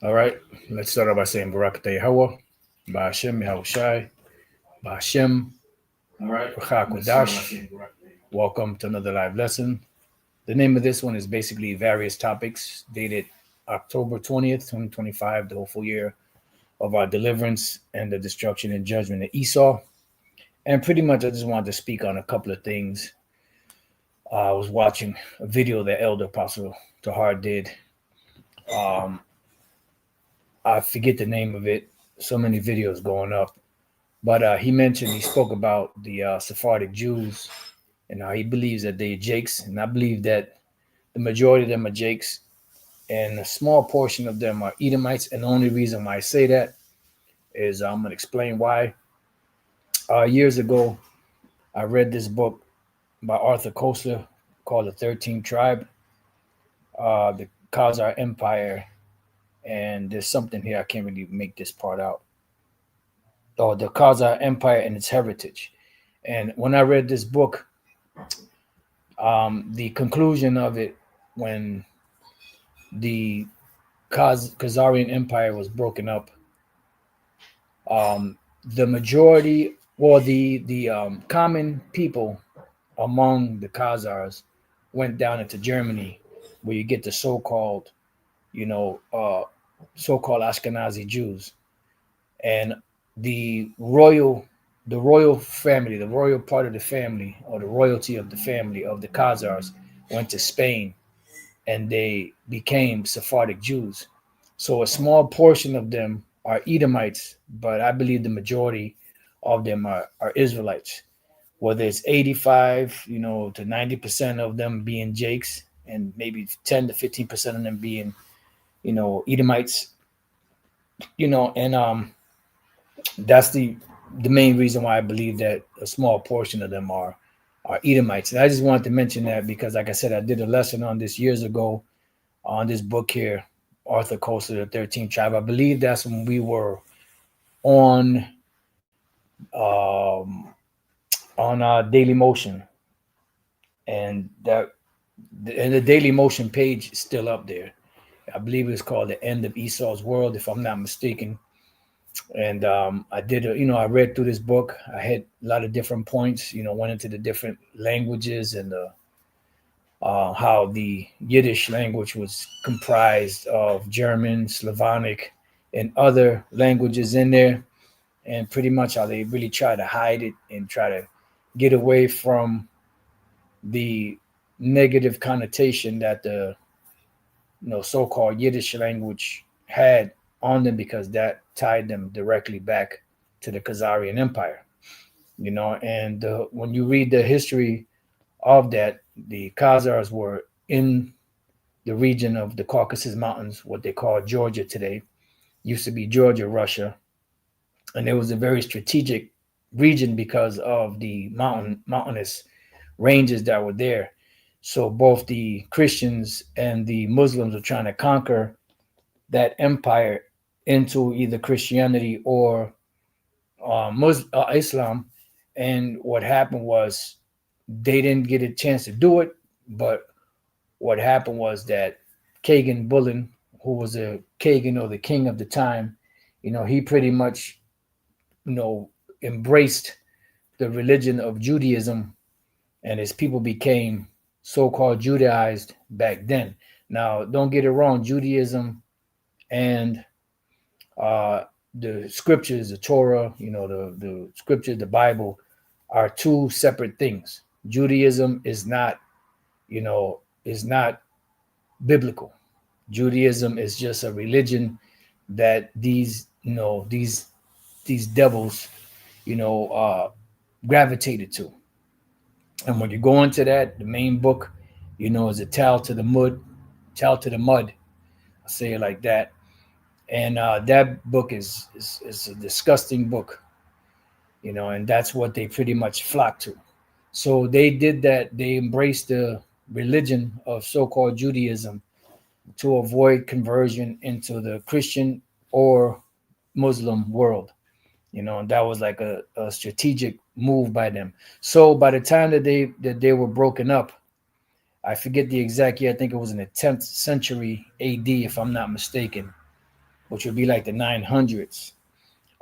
All right, let's start off by saying Barakatah Yahweh, Ba'ashem Yahushai, Ba'ashem, all right, Kodash. Welcome to another live lesson. The name of this one is basically various topics dated October 20th, 2025, the hopeful year of our deliverance and the destruction and judgment of Esau. And pretty much, I just wanted to speak on a couple of things. I was watching a video that Elder Apostle Tahar did. Um, I forget the name of it. So many videos going up. But he spoke about the Sephardic Jews and how he believes that they're Jakes. And I believe that the majority of them are Jakes and a small portion of them are Edomites. And the only reason why I say that is I'm going to explain why. Years ago, I read this book by Arthur Koestler called The 13th Tribe, the Khazar Empire. And there's something here, I can't really make this part out. Oh, the Khazar Empire and its heritage. And when I read this book, the conclusion of it, when the Khazarian Empire was broken up, the majority or the common people among the Khazars went down into Germany, where you get the so-called, you know, so-called Ashkenazi Jews, and the royal, the royal family, the royal part of the family, or the royalty of the family of the Khazars, went to Spain, and they became Sephardic Jews. So a small portion of them are Edomites, but I believe the majority of them are Israelites. Whether it's 85, to 90% of them being Jakes, and maybe 10 to 15% of them being, Edomites, and that's the main reason why I believe that a small portion of them are Edomites. And I just wanted to mention that because, like I said, I did a lesson on this years ago on this book here, Arthur Koestler, the 13th Tribe. I believe that's when we were on um, Daily Motion, and the Daily Motion page is still up there. I believe it's called The End of Esau's World, if I'm not mistaken. And I did, I read through this book. I had a lot of different points, went into the different languages and how the Yiddish language was comprised of German, Slavonic, and other languages in there, and pretty much how they really try to hide it and try to get away from the negative connotation that the so-called Yiddish language had on them, because that tied them directly back to the Khazarian Empire. And when you read the history of that, the Khazars were in the region of the Caucasus Mountains, what they call Georgia today, used to be Georgia, Russia, and it was a very strategic region because of the mountainous ranges that were there. So both the Christians and the Muslims were trying to conquer that empire into either Christianity or Islam. And what happened was they didn't get a chance to do it, but what happened was that Kagan Bullen, who was a Kagan or the king of the time, he pretty much, embraced the religion of Judaism, and his people became so-called Judaized back then. Now, don't get it wrong, Judaism and uh, the scriptures, the Torah, the scriptures, the Bible, are two separate things. Judaism is not biblical. Judaism is just a religion that these devils, gravitated to. And when you go into that, the main book, is a towel to the mud, towel to the mud. I say it like that. And that book is a disgusting book, and that's what they pretty much flock to. So they did that. They embraced the religion of so-called Judaism to avoid conversion into the Christian or Muslim world. And that was like a strategic move by them. So by the time that they were broken up, I forget the exact year. I think it was in the 10th century AD, if I'm not mistaken. which would be like the 900s.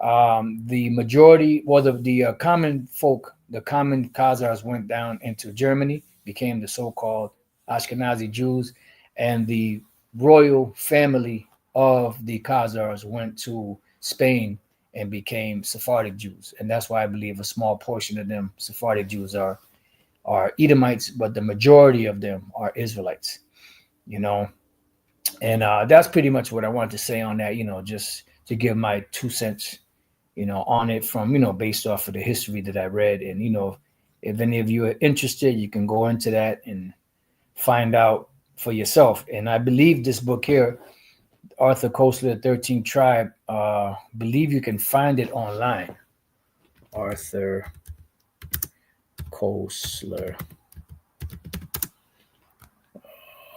The majority, well, the common folk, the common Khazars went down into Germany, became the so-called Ashkenazi Jews, and the royal family of the Khazars went to Spain and became Sephardic Jews. And that's why I believe a small portion of them, Sephardic Jews, are Edomites, but the majority of them are Israelites, you know. And that's pretty much what I wanted to say on that, you know, just to give my 2 cents, you know, on it from, you know, based off of the history that I read. And, you know, if any of you are interested, you can go into that and find out for yourself. And I believe this book here, Arthur Koestler, 13th Tribe, believe you can find it online. Arthur Koestler,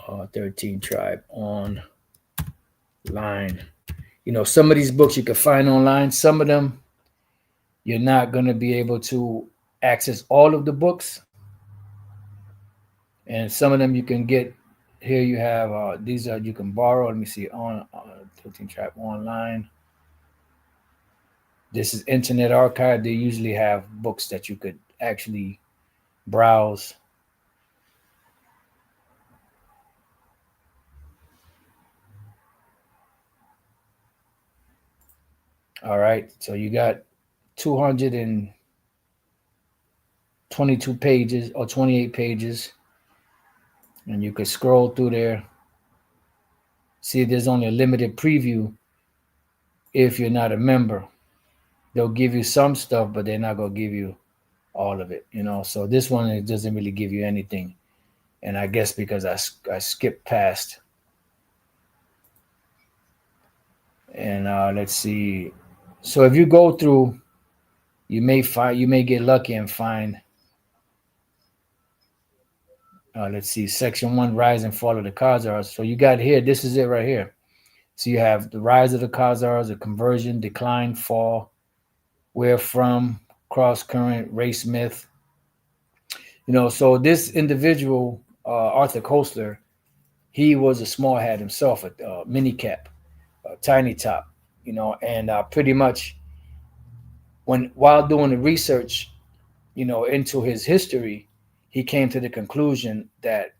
13th Tribe online. You know, some of these books you can find online. Some of them you're not going to be able to access all of the books. And some of them you can get. Here you have, these are, you can borrow. Let me see, on 13th Tribe online. This is Internet Archive. They usually have books that you could actually browse. All right, so you got 222 pages or 28 pages, and you could scroll through there. See, there's only a limited preview if you're not a member. They'll give you some stuff, but they're not going to give you all of it, you know. So this one, it doesn't really give you anything. And I guess because I skipped past. And let's see. So if you go through, you may get lucky and find, let's see, section 1, rise and fall of the Khazars. So you got here, this is it right here. So you have the rise of the Khazars, the conversion, decline, fall, where from, cross current, race myth. You know, so this individual, Arthur Koestler, he was a small hat himself, a mini cap, a tiny top, you know, and pretty much while doing the research, you know, into his history, he came to the conclusion that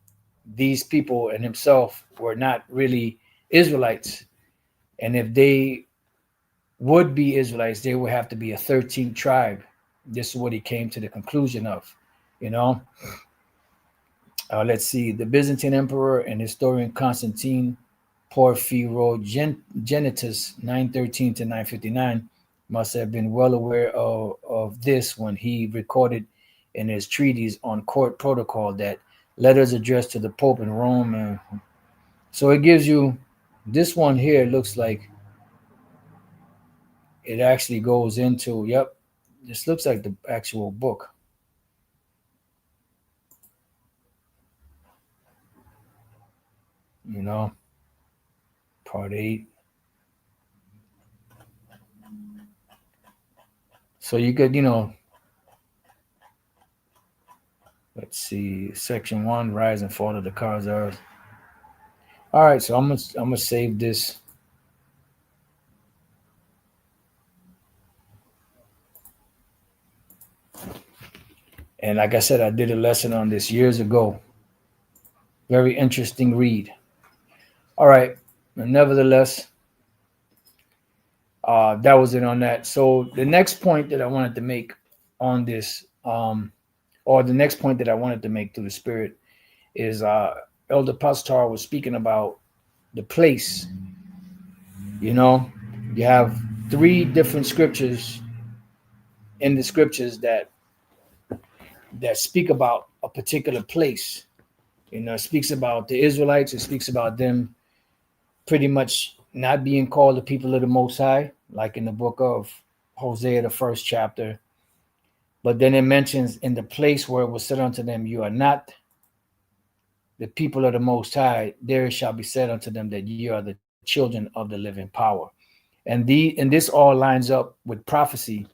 these people and himself were not really Israelites. And if they would be Israelites, they would have to be a 13th tribe. This is what he came to the conclusion of, you know. Let's see, the Byzantine emperor and historian Constantine Porphyrogenitus, 913 to 959, must have been well aware of this when he recorded in his treatise on court protocol that letters addressed to the Pope in Rome. And so it gives you, this one here looks like it actually goes into, yep, this looks like the actual book. You know, part 8. So you could, you know, let's see, section 1, rise and fall of the Khazars. All right, so I'm gonna save this. And like I said, I did a lesson on this years ago. Very interesting read. All right, nevertheless, that was it on that. So the next point that I wanted to make on this, or the next point that I wanted to make through the Spirit, is Elder Pastor was speaking about the place. You know, you have 3 different scriptures in the scriptures that speak about a particular place. You know, it speaks about the Israelites. It speaks about them pretty much not being called the people of the Most High, like in the book of Hosea, the 1st chapter. But then it mentions in the place where it was said unto them, you are not the people of the Most High, there shall be said unto them that ye are the children of the living power. And this all lines up with prophecy,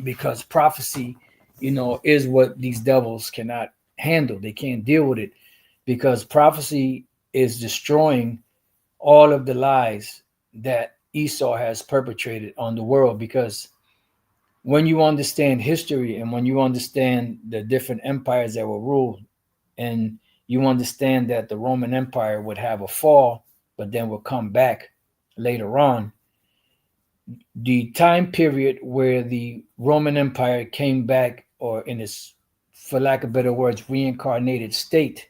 because prophecy, you know, is what these devils cannot handle. They can't deal with it, because prophecy is destroying all of the lies that Esau has perpetrated on the world, because when you understand history and when you understand the different empires that were ruled, and you understand that the Roman Empire would have a fall, but then would come back later on, the time period where the Roman Empire came back, or in its, for lack of better words, reincarnated state,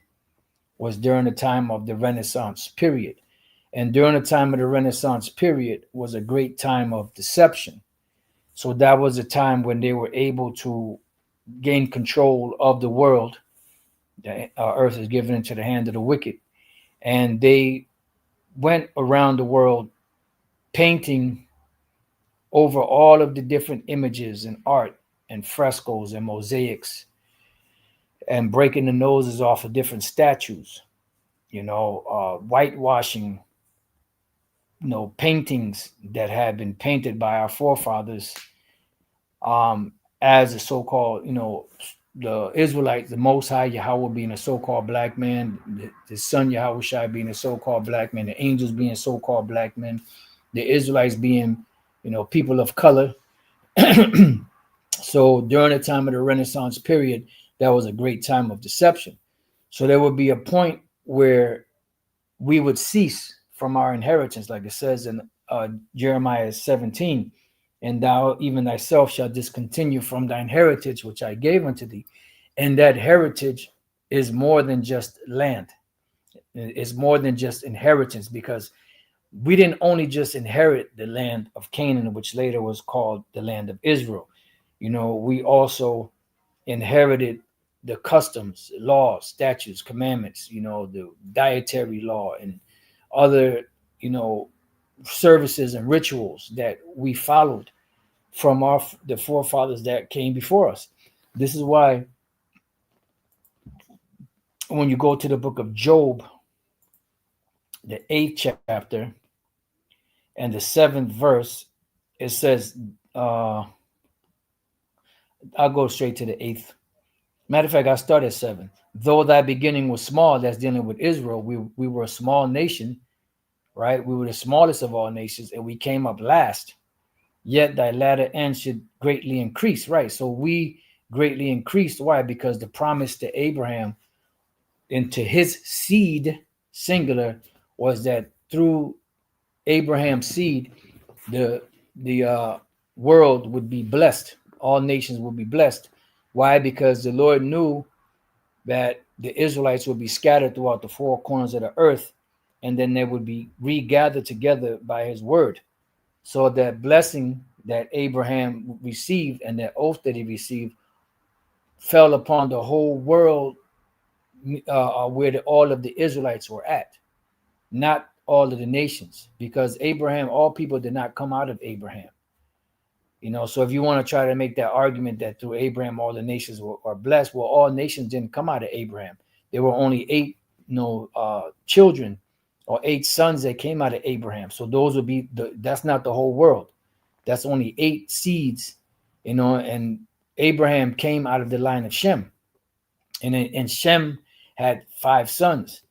was during the time of the Renaissance period. And during the time of the Renaissance period was a great time of deception. So that was a time when they were able to gain control of the world. The earth is given into the hand of the wicked. And they went around the world painting over all of the different images and art and frescoes and mosaics, and breaking the noses off of different statues, whitewashing, paintings that had been painted by our forefathers, as a so-called, the Israelites, the Most High Yahweh being a so-called black man, the Son Yahweh Shai being a so-called black man, the angels being so-called black men, the Israelites being, people of color. So during the time of the Renaissance period, that was a great time of deception. So there would be a point where we would cease from our inheritance, like it says in Jeremiah 17, and thou even thyself shalt discontinue from thine heritage, which I gave unto thee. And that heritage is more than just land. It's more than just inheritance, because we didn't only just inherit the land of Canaan, which later was called the land of Israel. We also inherited the customs, laws, statutes, commandments, the dietary law and other, services and rituals that we followed from the forefathers that came before us. This is why when you go to the book of Job, the 8th chapter and the 7th verse, it says, I'll go straight to the 8th. Matter of fact, I'll start at 7. Though thy beginning was small, that's dealing with Israel. We were a small nation, right? We were the smallest of all nations, and we came up last. Yet thy latter end should greatly increase, right? So we greatly increased. Why? Because the promise to Abraham and to his seed, singular, was that through Abraham's seed, the world would be blessed. All nations would be blessed. Why? Because the Lord knew that the Israelites would be scattered throughout the four corners of the earth, and then they would be regathered together by his word. So that blessing that Abraham received and that oath that he received fell upon the whole world, where all of the Israelites were at, not all of the nations, because Abraham, all people did not come out of Abraham. So if you want to try to make that argument that through Abraham all the nations are blessed, well, all nations didn't come out of Abraham. There were only 8 children or 8 sons that came out of Abraham. So those would be that's not the whole world. That's only 8 seeds, and Abraham came out of the line of Shem, and Shem had 5 sons.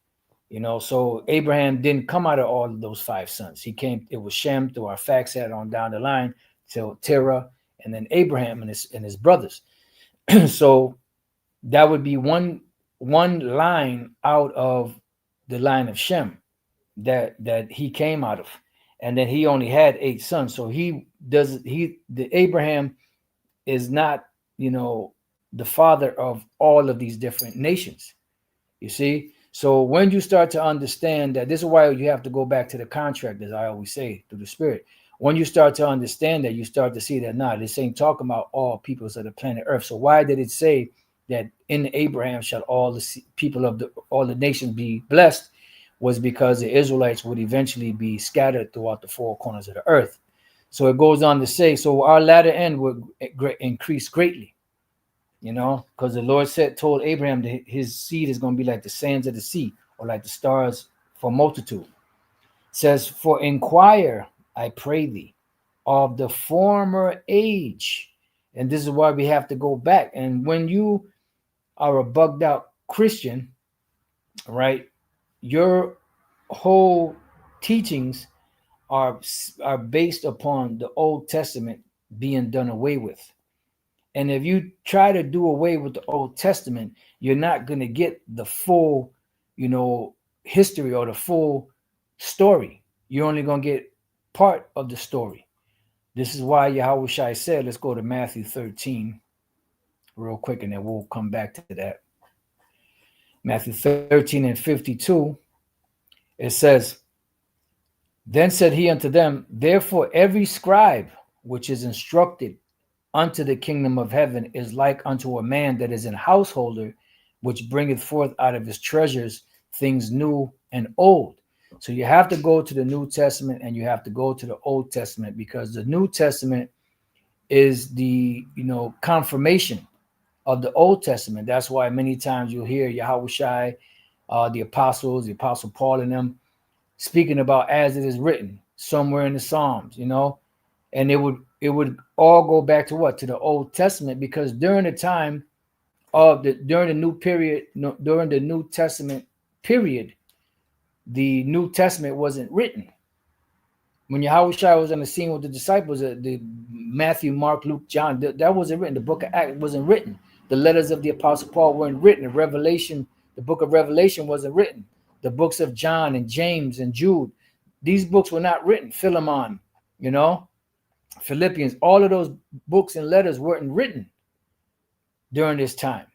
So Abraham didn't come out of all of those 5 sons. It was Shem through Arphaxad on down the line till Terah, and then Abraham and his brothers. So that would be one line out of the line of Shem that he came out of, and then he only had 8 sons. So Abraham is not the father of all of these different nations. You see. So when you start to understand that, this is why you have to go back to the contract, as I always say, through the Spirit. When you start to understand that, you start to see that, this ain't talking about all peoples of the planet Earth. So why did it say that in Abraham shall all the people of all the nations be blessed? Was because the Israelites would eventually be scattered throughout the 4 corners of the earth. So it goes on to say, so our latter end would increase greatly. Because the Lord told Abraham that his seed is going to be like the sands of the sea, or like the stars for multitude. It says, for inquire, I pray thee, of the former age. And this is why we have to go back. And when you are a bugged out Christian, right, your whole teachings are based upon the Old Testament being done away with. And if you try to do away with the Old Testament, you're not going to get the full, history or the full story. You're only going to get part of the story. This is why Yahweh Shai said, let's go to Matthew 13 real quick, and then we'll come back to that. Matthew 13 and 52, it says, then said he unto them, therefore every scribe which is instructed unto the kingdom of heaven is like unto a man that is an householder, which bringeth forth out of his treasures things new and old. So you have to go to the New Testament and you have to go to the Old Testament, because the New Testament is the confirmation of the Old Testament. That's why many times you'll hear Yahweh Shai, the apostles, the apostle Paul and them speaking about as it is written somewhere in the Psalms, and it would all go back to what? To the Old Testament, because during the time of during the New Testament period, the New Testament wasn't written. When Yahweh Shai was on the scene with the disciples, the Matthew, Mark, Luke, John, that wasn't written. The book of Acts wasn't written. The letters of the apostle Paul weren't written. The book of Revelation wasn't written. The books of John and James and Jude, these books were not written. Philemon, Philippians, all of those books and letters weren't written during this time.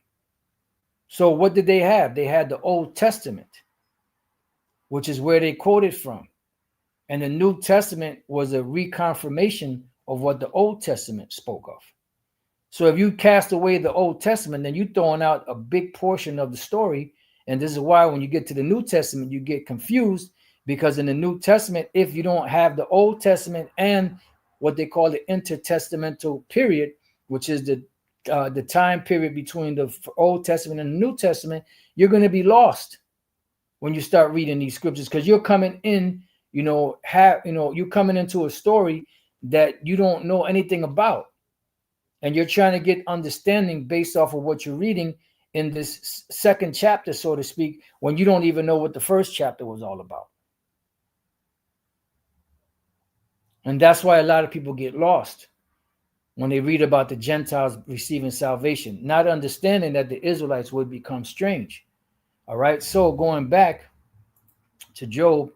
So what did they have? They had the Old Testament, which is where they quoted from. And the New Testament was a reconfirmation of what the Old Testament spoke of. So if you cast away the Old Testament, then you're throwing out a big portion of the story. And this is why when you get to the New Testament, you get confused, because in the New Testament, if you don't have the Old Testament and what they call the intertestamental period, which is the time period between the Old Testament and the New Testament, you're going to be lost when you start reading these scriptures, because you're coming in, you're coming into a story that you don't know anything about. And you're trying to get understanding based off of what you're reading in this second chapter, so to speak, when you don't even know what the first chapter was all about. And that's why a lot of people get lost when they read about the Gentiles receiving salvation, not understanding that the Israelites would become strange. All right. So going back to Job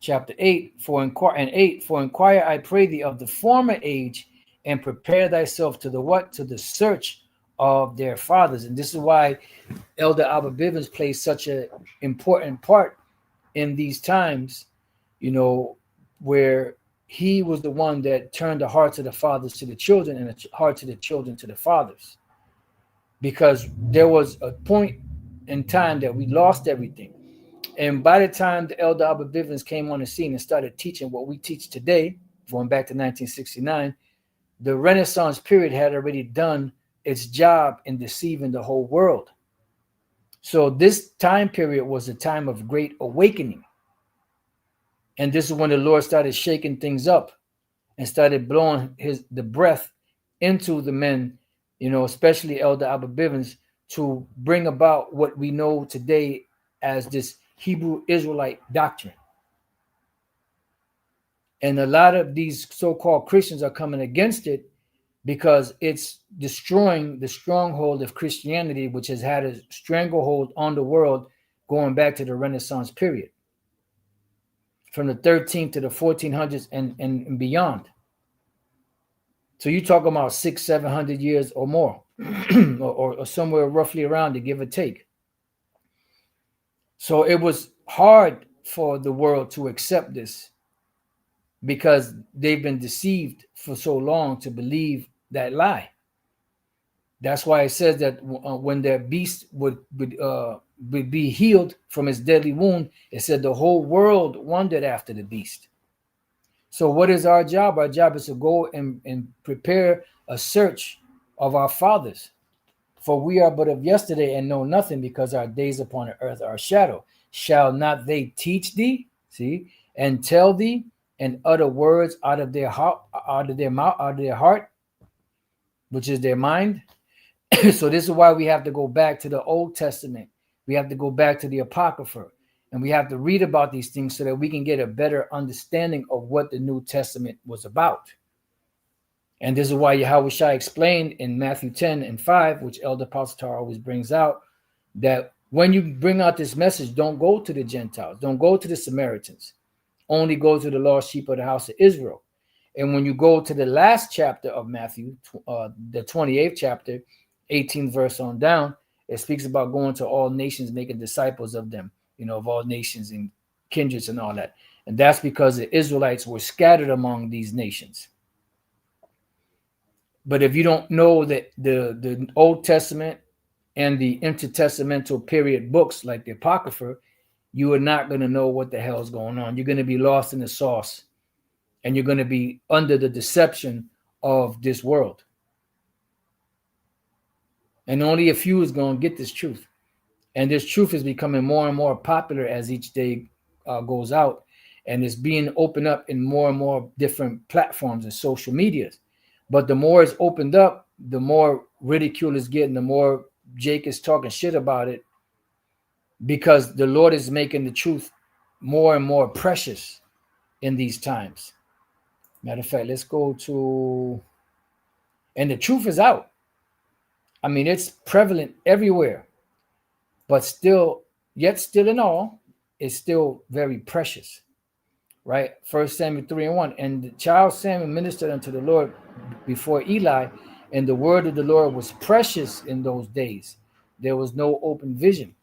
chapter 8, for inquire, I pray thee, of the former age, and prepare thyself to the what? To the search of their fathers. And this is why Elder Abba Bivens plays such an important part in these times, where he was the one that turned the hearts of the fathers to the children and the hearts of the children to the fathers. Because there was a point in time that we lost everything. And by the time the Elder Abba Bivens came on the scene and started teaching what we teach today, going back to 1969, the Renaissance period had already done its job in deceiving the whole world. So this time period was a time of great awakening. And this is when the Lord started shaking things up and started blowing the breath into the men, especially Elder Abba Bivens, to bring about what we know today as this Hebrew Israelite doctrine. And a lot of these so-called Christians are coming against it because it's destroying the stronghold of Christianity, which has had a stranglehold on the world going back to the Renaissance period, from the 13th to the 1400s and beyond. So you're talking about 600-700 years or more, or somewhere roughly around it, give or take. So it was hard for the world to accept this, because they've been deceived for so long to believe that lie. That's why it says that when their beast would be healed from his deadly wound, it said the whole world wondered after the beast. So what is our job? Our job is to go and prepare a search of our fathers. For we are but of yesterday and know nothing, because our days upon the earth are a shadow. Shall not they teach thee, and tell thee, and utter words out of their heart, which is their mind? So this is why we have to go back to the Old Testament. We have to go back to the Apocrypha, And we have to read about these things so that we can get a better understanding of what the New Testament was about. And this is why Yahweh Shai explained in Matthew 10 and 5, which Elder Pastor always brings out, that when you bring out this message, don't go to the Gentiles, don't go to the Samaritans, only go to the lost sheep of the house of Israel. And when you go to the last chapter of Matthew, the 28th chapter, 18th verse on down, it speaks about going to all nations, making disciples of them, of all nations and kindreds and all that. And that's because the Israelites were scattered among these nations. But if you don't know that the Old Testament and the intertestamental period books like the Apocrypha, you are not going to know what the hell is going on. You're going to be lost in the sauce, and you're going to be under the deception of this world. And only a few is going to get this truth. And this truth is becoming more and more popular as each day goes out. And it's being opened up in more and more different platforms and social medias. But the more it's opened up, the more ridicule is getting, the more Jake is talking shit about it, because the Lord is making the truth more and more precious in these times. Matter of fact, let's go to, and the truth is out. I mean, it's prevalent everywhere, but still in all, it's still very precious, right? 1 Samuel 3:1, and the child Samuel ministered unto the Lord before Eli, and the word of the Lord was precious in those days. There was no open vision.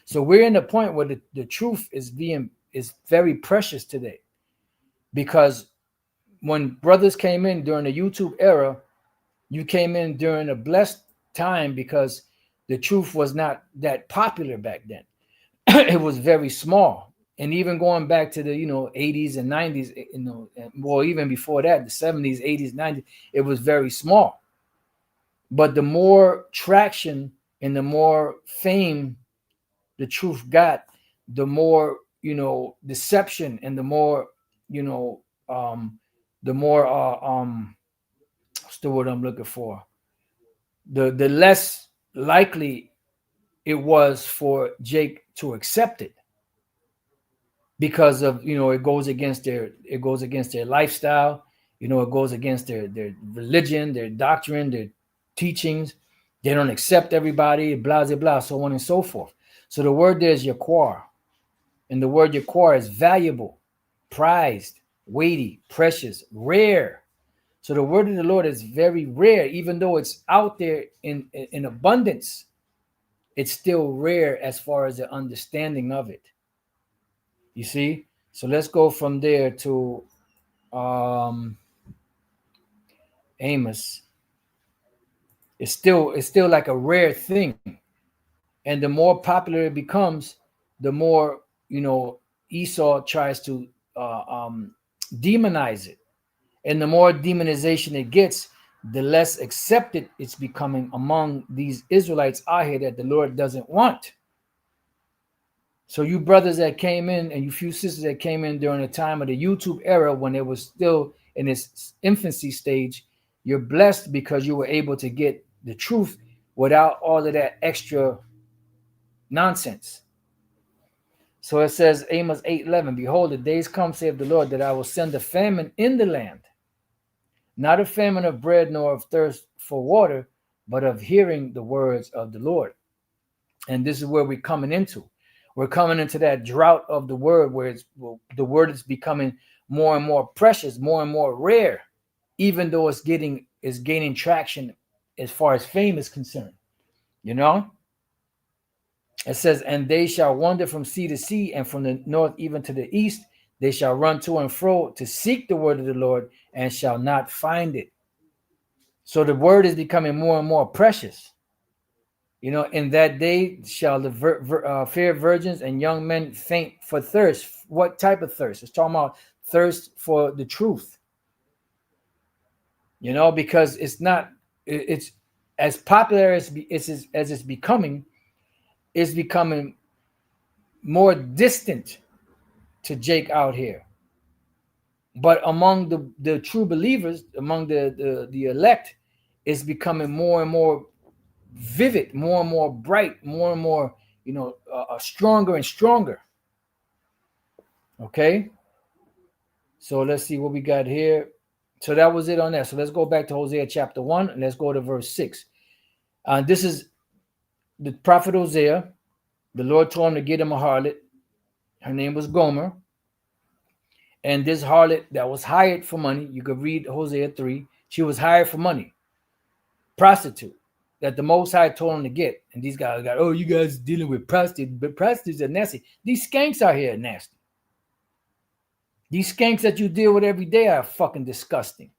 So we're in the point where the truth is very precious today, because when brothers came in during the YouTube era, you came in during a blessed time, because the truth was not that popular back then. It was very small. And even going back to the 80s and 90s, well, even before that, the 70s, 80s, 90s, it was very small. But the more traction and the more fame the truth got, the more deception, and the more what's the word I'm looking for? The less likely it was for Jake to accept it, because of it goes against their lifestyle, it goes against their religion, their doctrine, their teachings. They don't accept everybody, blah blah blah, so on and so forth. So the word there is yaquar, and the word yaquar is valuable, prized, weighty, precious, rare. So the word of the Lord is very rare, even though it's out there in abundance. It's still rare as far as the understanding of it. You see? So let's go from there to Amos. It's still like a rare thing. And the more popular it becomes, the more Esau tries to demonize it. And the more demonization it gets, the less accepted it's becoming among these Israelites out here that the Lord doesn't want. So you brothers that came in, and you few sisters that came in during the time of the YouTube era, when it was still in its infancy stage, you're blessed because you were able to get the truth without all of that extra nonsense. So it says, Amos 8:11, behold, the days come, saith the Lord, that I will send a famine in the land, not a famine of bread nor of thirst for water, but of hearing the words of the Lord. And this is where we're coming into. We're coming into that drought of the word, where the word is becoming more and more precious, more and more rare, even though it's gaining traction as far as fame is concerned. It says, and they shall wander from sea to sea, and from the north even to the east. They shall run to and fro to seek the word of the Lord, and shall not find it. So the word is becoming more and more precious. In that day shall the fair virgins and young men faint for thirst. What type of thirst? It's talking about thirst for the truth. Because it's as popular as it's becoming, it's becoming more distant to Jake out here. But among the true believers, among the elect, it's becoming more and more vivid, more and more bright, more and more, stronger and stronger. Okay. So let's see what we got here. So that was it on that. So let's go back to Hosea chapter 1 and let's go to verse 6. This is the prophet Hosea. The Lord told him to get him a harlot. Her name was Gomer. And this harlot that was hired for money, you could read Hosea 3. She was hired for money, prostitute that the Most High told him to get. And these guys got, oh, you guys dealing with prostitutes, but prostitutes are nasty. These skanks out here are nasty. These skanks that you deal with every day are fucking disgusting.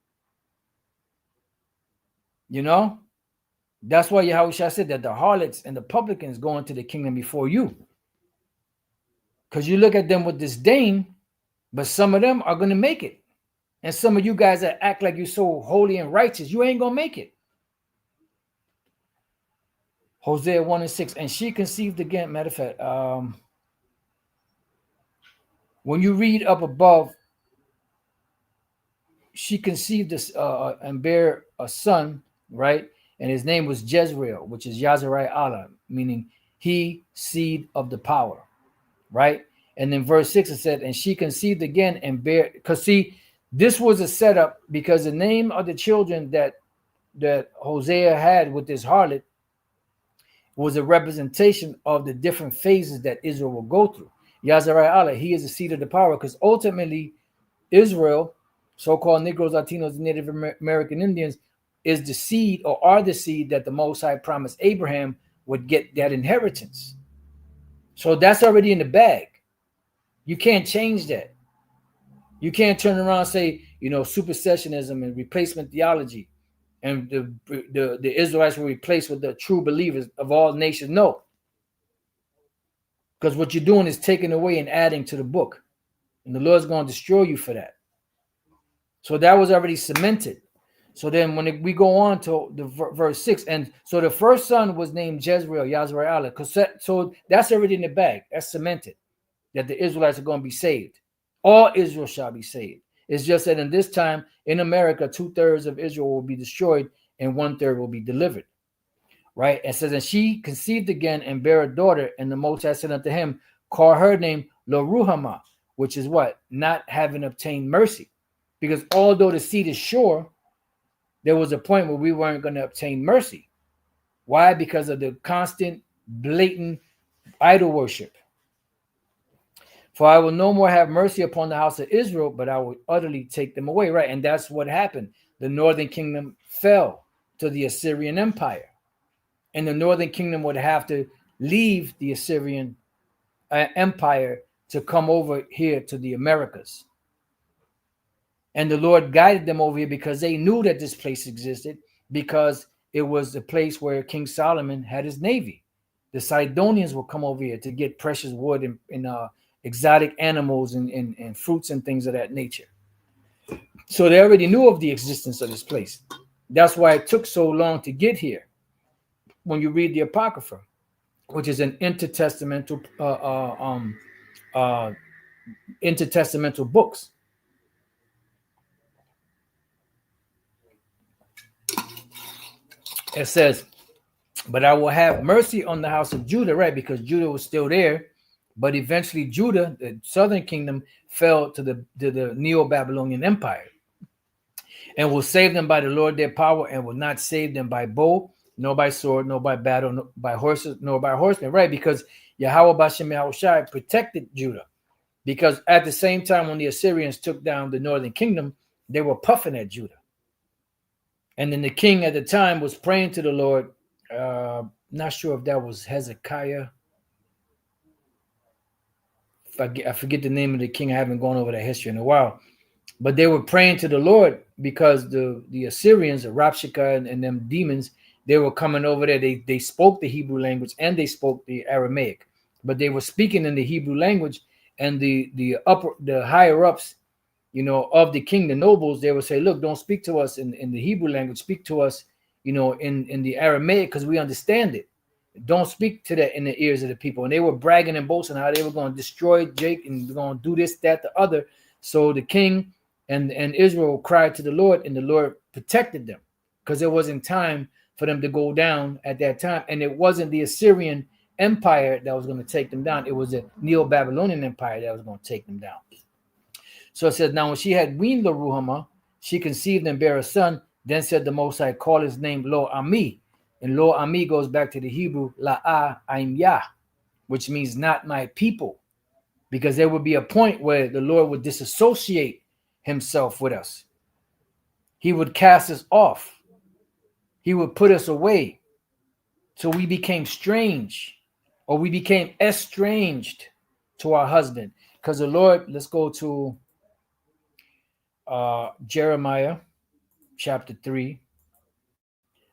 You know? That's why Yahushua said that the harlots and the publicans go into the kingdom before you. Because you look at them with disdain, but some of them are going to make it. And some of you guys that act like you're so holy and righteous, you ain't going to make it. Hosea 1 and 6. And she conceived again. Matter of fact, when you read up above, she conceived this and bare a son, right? And his name was Jezreel, which is Yazrai Allah, meaning he seed of the power, right? And then verse 6 it said, and she conceived again and bare, because see, this was a setup because the name of the children that Hosea had with this harlot was a representation of the different phases that Israel will go through. Yazrai Allah, he is the seed of the power, because ultimately Israel, so-called Negroes, Latinos, Native American Indians, is the seed or are the seed that the Most High promised Abraham would get that inheritance. So that's already in the bag. You can't change that. You can't turn around and say, you know, supersessionism and replacement theology and the Israelites were replaced with the true believers of all nations. No. Because what you're doing is taking away and adding to the book. And the Lord's going to destroy you for that. So that was already cemented. So then when we go on to the verse 6, and so the first son was named Jezreel, Yazrai Allah. So that's already in the bag. That's cemented, that the Israelites are going to be saved. All Israel shall be saved. It's just that in this time, in America, 2/3 of Israel will be destroyed and 1/3 will be delivered. Right? It says, and she conceived again and bare a daughter, and the Most High said unto him, call her name Lo-Ruhamah, which is what? Not having obtained mercy. Because although the seed is sure, there was a point where we weren't going to obtain mercy. Why? Because of the constant, blatant idol worship. For I will no more have mercy upon the house of Israel, but I will utterly take them away. Right? And that's what happened. The northern kingdom fell to the Assyrian Empire. And the northern kingdom would have to leave the Assyrian Empire to come over here to the Americas. And the Lord guided them over here because they knew that this place existed, because it was the place where King Solomon had his navy. The Sidonians will come over here to get precious wood and exotic animals and fruits and things of that nature. So they already knew of the existence of this place. That's why it took so long to get here. When you read the Apocrypha, which is an intertestamental books. It says, but I will have mercy on the house of Judah, right? Because Judah was still there, but eventually Judah, the southern kingdom, fell to the Neo-Babylonian Empire, and will save them by the Lord their power, and will not save them by bow, nor by sword, nor by battle, nor by horses, nor by horsemen, right? Because Yahweh Bashem Yahushai protected Judah. Because at the same time when the Assyrians took down the northern kingdom, they were puffing at Judah. And then the king at the time was praying to the Lord. Not sure if that was Hezekiah. I forget the name of the king. I haven't gone over that history in a while. But they were praying to the Lord because the Assyrians, the Rapshakeh and them demons, they were coming over there. They spoke the Hebrew language and they spoke the Aramaic. But they were speaking in the Hebrew language, and the higher ups, you know, of the king, the nobles, they would say, look, don't speak to us in the Hebrew language. Speak to us, you know, in the Aramaic, because we understand it. Don't speak to that in the ears of the people. And they were bragging and boasting how they were going to destroy Jake and going to do this, that, the other. So the king and Israel cried to the Lord, and the Lord protected them, because there wasn't time for them to go down at that time. And it wasn't the Assyrian empire that was going to take them down. It was a Neo-Babylonian empire that was going to take them down. So it says, now when she had weaned the Ruhamah, she conceived and bare a son. Then said the Most High, call his name Lo Ami. And Lo Ami goes back to the Hebrew La'ah Aim Yah, which means not my people. Because there would be a point where the Lord would disassociate himself with us. He would cast us off. He would put us away. So we became strange, or we became estranged to our husband. Because the Lord, let's go to Jeremiah chapter 3.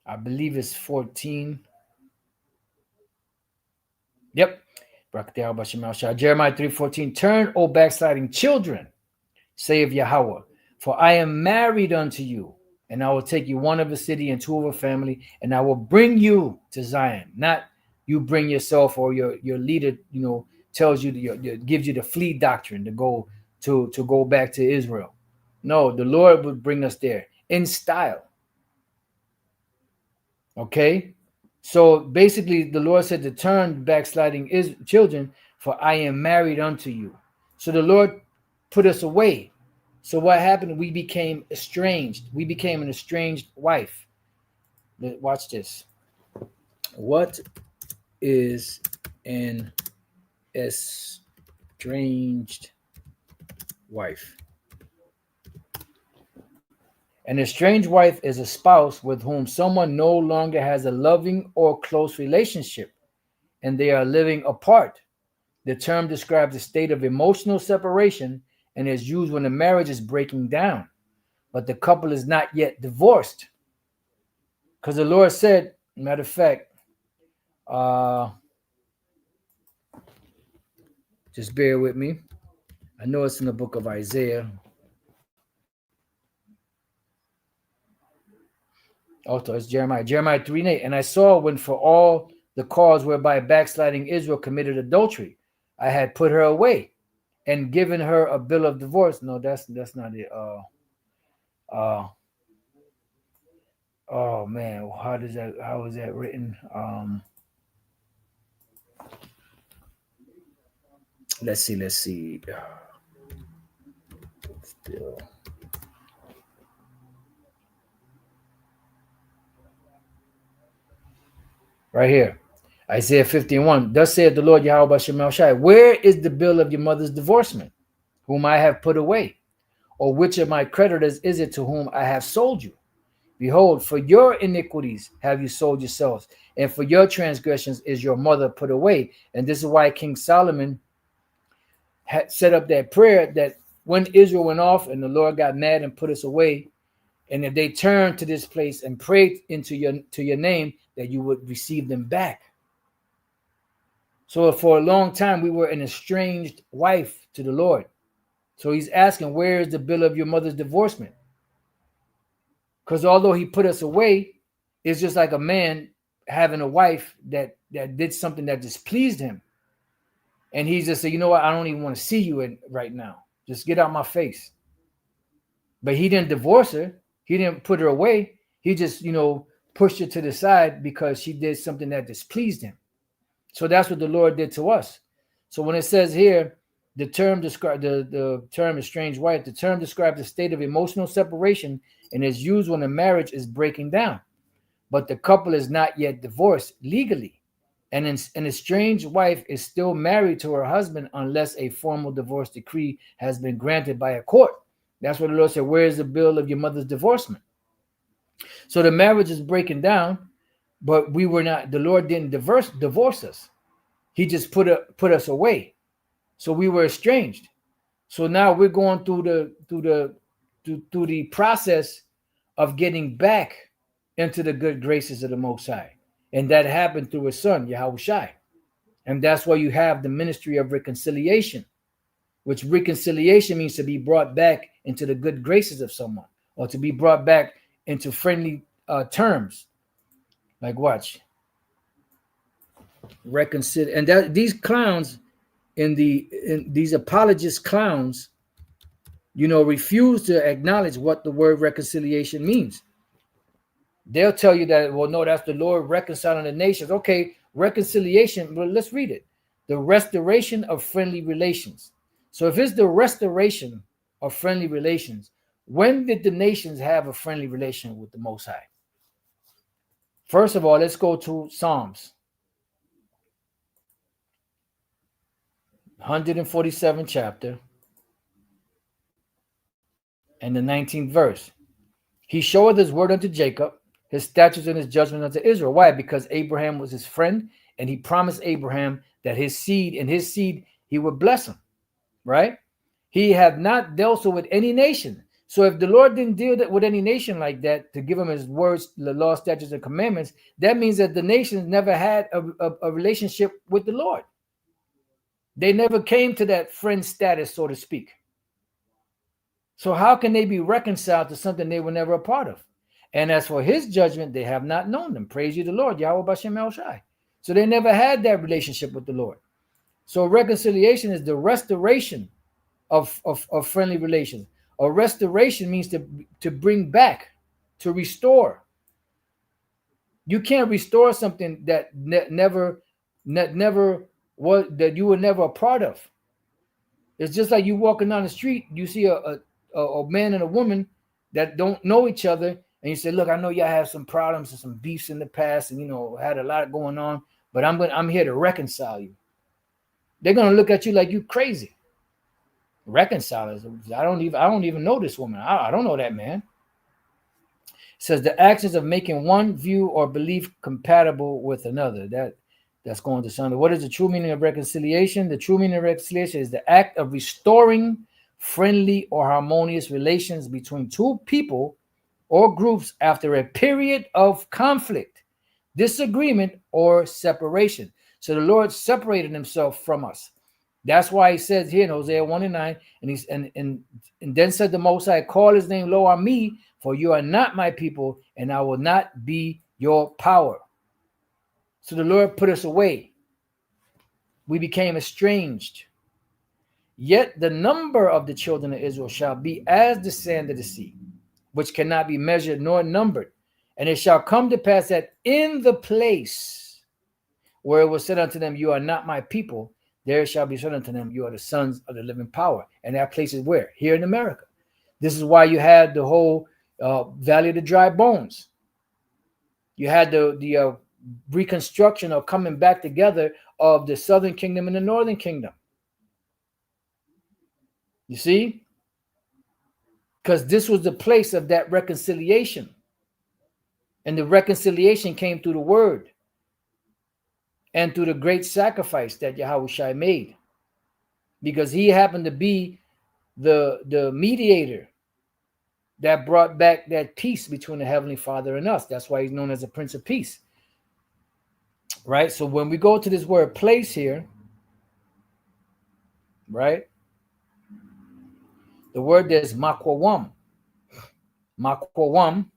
I believe it's 14. Yep. Jeremiah 3:14. Turn, O backsliding children, saith Yahweh, for I am married unto you, and I will take you one of a city and two of a family, and I will bring you to Zion. Not you bring yourself, or your leader, tells you gives you the flee doctrine to go back to Israel. No, the Lord would bring us there in style. Okay, so basically the Lord said to turn backsliding children, for I am married unto you. So the Lord put us away. So what happened? We became estranged. We became an estranged wife. Watch this. What is an estranged wife? An estranged wife is a spouse with whom someone no longer has a loving or close relationship, and they are living apart. The term describes a state of emotional separation and is used when a marriage is breaking down, but the couple is not yet divorced. Because the Lord said, matter of fact, just bear with me. I know it's in the book of Isaiah. Also, it's Jeremiah 3:8. And I saw when for all the cause whereby backsliding Israel committed adultery, I had put her away and given her a bill of divorce. No, that's not it. Oh man, how is that written? Let's see. Still. Right here, Isaiah 51. Thus saith the Lord Yahweh Shem El Shai, where is the bill of your mother's divorcement, whom I have put away? Or which of my creditors is it to whom I have sold you? Behold, for your iniquities have you sold yourselves, and for your transgressions is your mother put away. And this is why King Solomon had set up that prayer, that when Israel went off and the Lord got mad and put us away, and if they turned to this place and prayed into your name, that you would receive them back. So for a long time, we were an estranged wife to the Lord. So he's asking, where is the bill of your mother's divorcement? Because although he put us away, it's just like a man having a wife that did something that displeased him. And he just said, you know what? I don't even want to see you right now. Just get out my face. But he didn't divorce her. He didn't put her away. He just, pushed her to the side because she did something that displeased him. So that's what the Lord did to us. So when it says here, the term estranged wife, the term describes a state of emotional separation and is used when a marriage is breaking down, but the couple is not yet divorced legally. And an estranged wife is still married to her husband unless a formal divorce decree has been granted by a court. That's what the Lord said, where is the bill of your mother's divorcement? So the marriage is breaking down, but we were not, the Lord didn't divorce us. He just put us away. So we were estranged. So now we're going through the process of getting back into the good graces of the Most High. And that happened through his son, Yahushai. And that's why you have the ministry of reconciliation, which reconciliation means to be brought back into the good graces of someone, or to be brought back into friendly terms. Like watch. Reconcile. And that these clowns in these apologist clowns, refuse to acknowledge what the word reconciliation means. They'll tell you that, well, no, that's the Lord reconciling the nations. Okay, Reconciliation, well, let's read it. The restoration of friendly relations. So if it's the restoration of friendly relations, when did the nations have a friendly relation with the Most High? First of all, let's go to Psalms 147 chapter and the 19th verse. He showeth his word unto Jacob, his statutes and his judgment unto Israel. Why? Because Abraham was his friend, and he promised Abraham that his seed he would bless him, right? He had not dealt so with any nation. So if the Lord didn't deal with any nation like that to give him his words, the law, statutes, and commandments, that means that the nations never had a relationship with the Lord. They never came to that friend status, so to speak. So how can they be reconciled to something they were never a part of? And as for his judgment, they have not known them. Praise you, the Lord, Yahweh Bashem El Shai. So they never had that relationship with the Lord. So reconciliation is the restoration of friendly relations. A restoration means to bring back, to restore. You can't restore something that never was, that you were never a part of. It's just like you walking down the street, you see a man and a woman that don't know each other, and you say, "Look, I know y'all have some problems and some beefs in the past, and had a lot going on, but I'm here to reconcile you." They're gonna look at you like you crazy. Reconcilers. I don't even know this woman. I don't know that man. It says the actions of making one view or belief compatible with another. That's going to sound. What is the true meaning of reconciliation? The true meaning of reconciliation is the act of restoring friendly or harmonious relations between two people or groups after a period of conflict, disagreement, or separation. So the Lord separated himself from us. That's why he says here in Hosea 1:9, and then said the Most High, call his name, Lo Ami, for you are not my people, and I will not be your power. So the Lord put us away. We became estranged. Yet the number of the children of Israel shall be as the sand of the sea, which cannot be measured nor numbered. And it shall come to pass that in the place where it was said unto them, you are not my people, there shall be said unto them, you are the sons of the living power. And that place is where? Here in America. This is why you had the whole Valley of the Dry Bones. You had the reconstruction or coming back together of the southern kingdom and the northern kingdom. You see? Because this was the place of that reconciliation. And the reconciliation came through the word and through the great sacrifice that Yahushua made. Because he happened to be the mediator that brought back that peace between the Heavenly Father and us. That's why he's known as the Prince of Peace. Right? So when we go to this word place here, right? The word there's makwawam. Makwawam,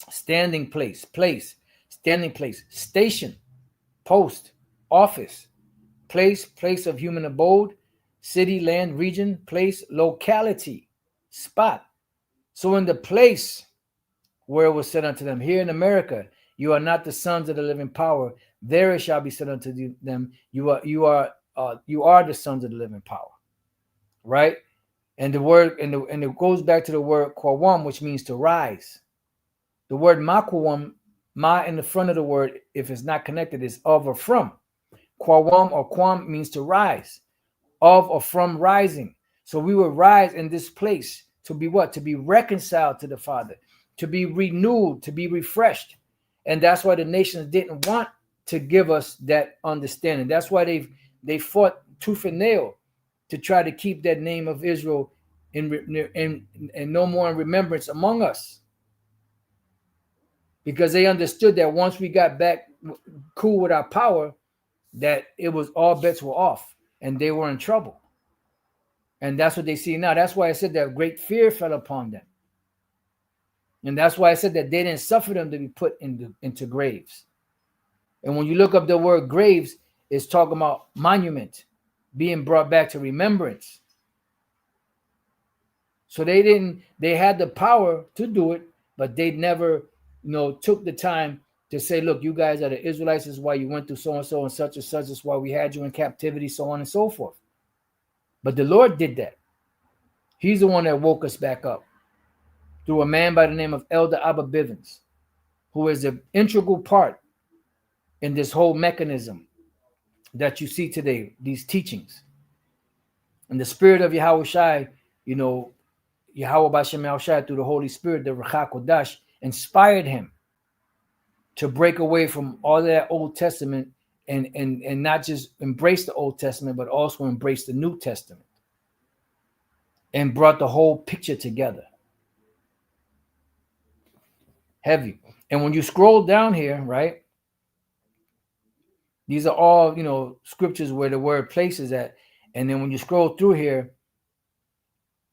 standing place, standing place, station, post, office, place of human abode, city, land, region, place, locality, spot. So in the place where it was said unto them, here in America, you are not the sons of the living power. There it shall be said unto them, you are the sons of the living power. Right? And the word, and it goes back to the word kwawam, which means to rise. The word makwawam, ma in the front of the word, if it's not connected, is of or from. Kwawam or kwam means to rise, of or from rising. So we will rise in this place to be what? To be reconciled to the Father, to be renewed, to be refreshed. And that's why the nations didn't want to give us that understanding. That's why they fought tooth and nail to try to keep that name of Israel in no more in remembrance among us. Because they understood that once we got back cool with our power, that it was all bets were off and they were in trouble. And that's what they see now. That's why I said that great fear fell upon them. And that's why I said that they didn't suffer them to be put into graves. And when you look up the word graves, it's talking about monument being brought back to remembrance. So they had the power to do it, but they never, took the time to say, look, you guys are the Israelites. This is why you went through so and so and such and such. This is why we had you in captivity, so on and so forth. But the Lord did that. He's the one that woke us back up through a man by the name of Elder Abba Bivens, who is an integral part in this whole mechanism that you see today, these teachings. And the spirit of Yahweh Shai, you know, Yahweh Bashem Shai, through the Holy Spirit, the Ruach HaKodesh, inspired him to break away from all that Old Testament and not just embrace the Old Testament, but also embrace the New Testament, and brought the whole picture together. Heavy. And when you scroll down here, right, these are all, you know, scriptures where the word places at. And then when you scroll through here,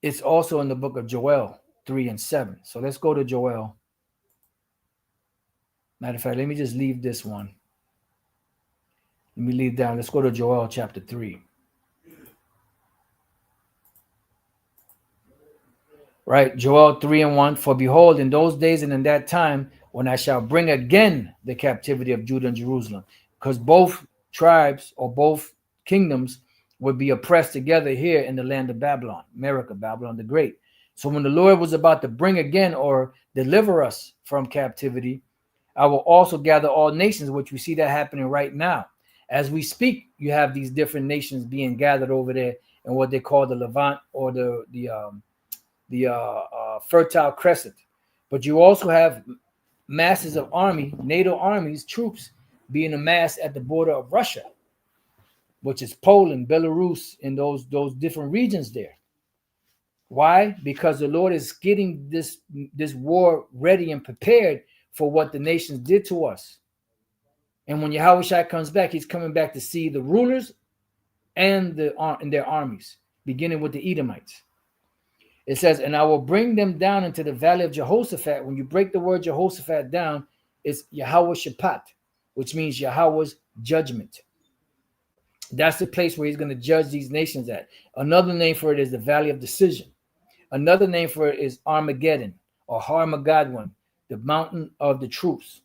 it's also in the book of Joel 3 and 7. So let's go to Joel. Matter of fact, let me just leave this one. Let me leave down. Let's go to Joel chapter 3. Right, Joel 3 and 1. For behold, in those days and in that time, when I shall bring again the captivity of Judah and Jerusalem, because both tribes or both kingdoms would be oppressed together here in the land of Babylon, America, Babylon the Great. So when the Lord was about to bring again or deliver us from captivity, I will also gather all nations, which we see that happening right now. As we speak, you have these different nations being gathered over there in what they call the Levant or the Fertile Crescent. But you also have masses of army, NATO armies, troops being amassed at the border of Russia, which is Poland, Belarus, and those different regions there. Why? Because the Lord is getting this war ready and prepared for what the nations did to us. And when Yahweh Shai comes back, he's coming back to see the rulers and their armies, beginning with the Edomites. It says, and I will bring them down into the valley of Jehoshaphat. When you break the word Jehoshaphat down, it's Yahweh Shaphat, which means Yahweh's judgment. That's the place where he's going to judge these nations at. Another name for it is the valley of decision. Another name for it is Armageddon or Harmageddon, the mountain of the troops.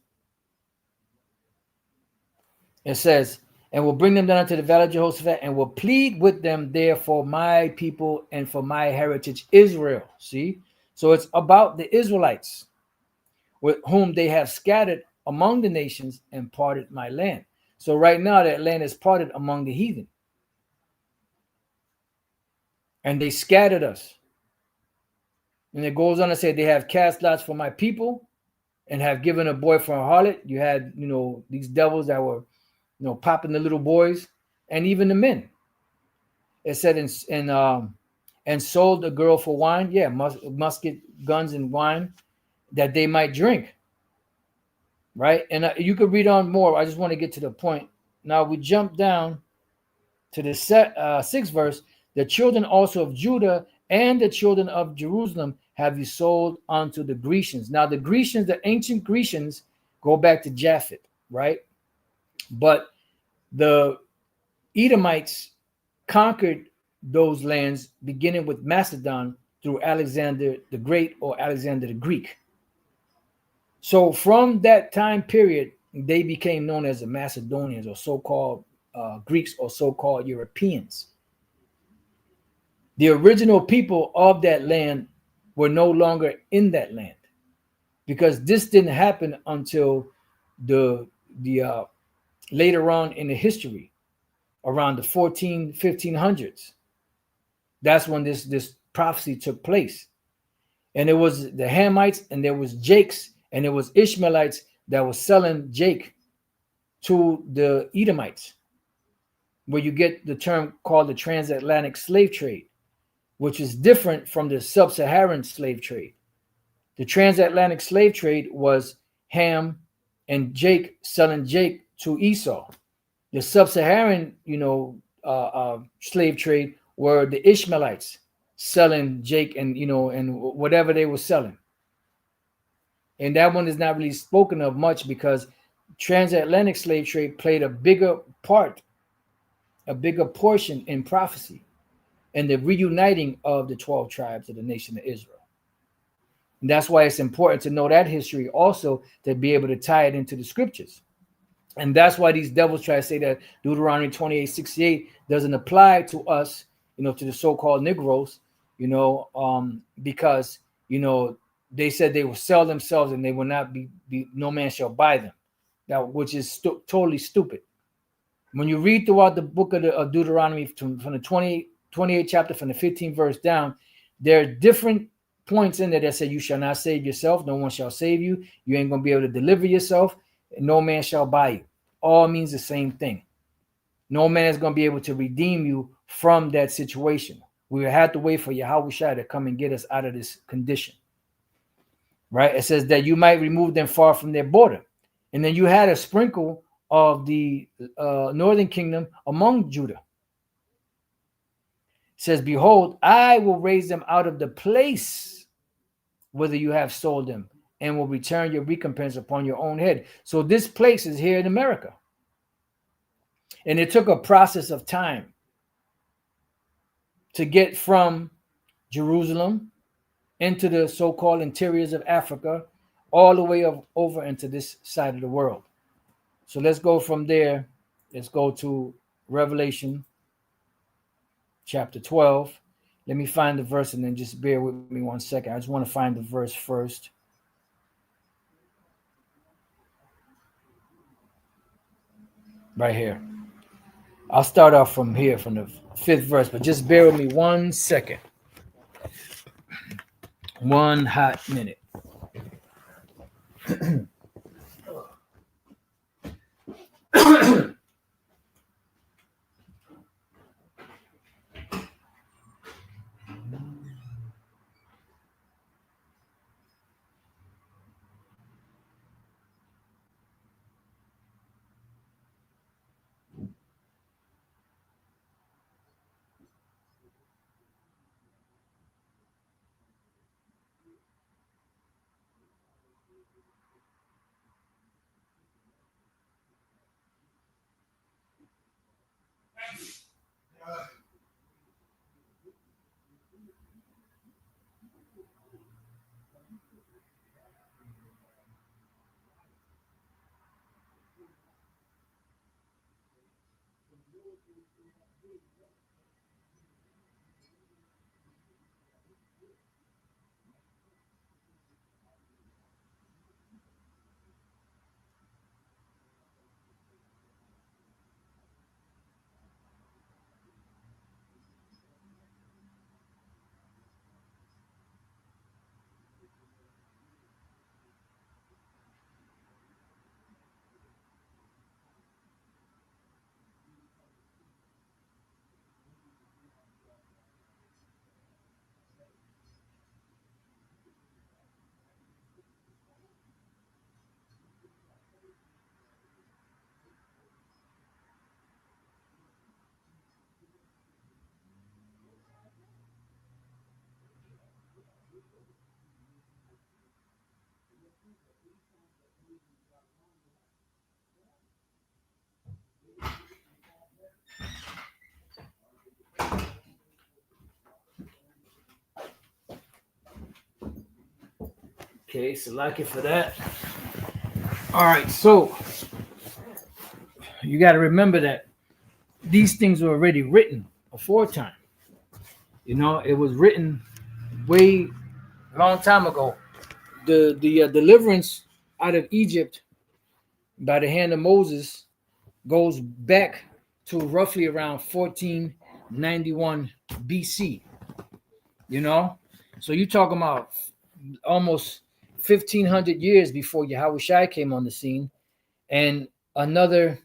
It says, and will bring them down to the valley of Jehoshaphat and will plead with them there for my people and for my heritage, Israel. See? So it's about the Israelites with whom they have scattered among the nations and parted my land. So right now that land is parted among the heathen. And they scattered us. And it goes on to say they have cast lots for my people and have given a boy for a harlot. You had, you know, these devils that were, you know, popping the little boys and even the men. It said and sold a girl for wine. Yeah, musket, guns, and wine that they might drink. Right? And you could read on more. I just want to get to the point. Now we jump down to the sixth verse. The children also of Judah and the children of Jerusalem have you sold unto the Grecians. Now the Grecians, the ancient Grecians, go back to Japhet, right? But the Edomites conquered those lands beginning with Macedon through Alexander the Great or Alexander the Greek. So from that time period, they became known as the Macedonians or so-called Greeks or so-called Europeans. The original people of that land were no longer in that land because this didn't happen until the later on in the history, around the 1500s. That's when this prophecy took place. And it was the Hamites and there was Jakes and there was Ishmaelites that was selling Jake to the Edomites, where you get the term called the transatlantic slave trade, which is different from the sub-Saharan slave trade. The transatlantic slave trade was Ham and Jake selling Jake to Esau. The sub-Saharan, slave trade were the Ishmaelites selling Jake and whatever they were selling. And that one is not really spoken of much because transatlantic slave trade played a bigger portion in prophecy and the reuniting of the 12 tribes of the nation of Israel. And that's why it's important to know that history also, to be able to tie it into the scriptures. And that's why these devils try to say that Deuteronomy 28:68 doesn't apply to us, to the so-called Negroes, because, they said they will sell themselves and they will not be no man shall buy them. That, which is totally stupid. When you read throughout the book of Deuteronomy from the 28th chapter, from the 15th verse down, there are different points in there that say you shall not save yourself. No one shall save you. You ain't going to be able to deliver yourself. And no man shall buy you. All means the same thing. No man is going to be able to redeem you from that situation. We will have to wait for Yahushua to come and get us out of this condition. Right? It says that you might remove them far from their border. And then you had a sprinkle of the northern kingdom among Judah. It says, behold, I will raise them out of the place whither you have sold them, and will return your recompense upon your own head. So this place is here in America. And it took a process of time to get from Jerusalem into the so-called interiors of Africa, all the way over into this side of the world. So let's go from there. Let's go to Revelation chapter 12. Let me find the verse and then just bear with me 1 second. I just want to find the verse first. Right here. I'll start off from here, from the 5th verse, but just bear with me 1 second. 1 hot minute. Okay, so like it for that. All right, so you got to remember that these things were already written before time. It was written way long time ago. The deliverance out of Egypt by the hand of Moses goes back to roughly around 1491 BC. So you're talking about almost 1,500 years before Yahushua came on the scene, and another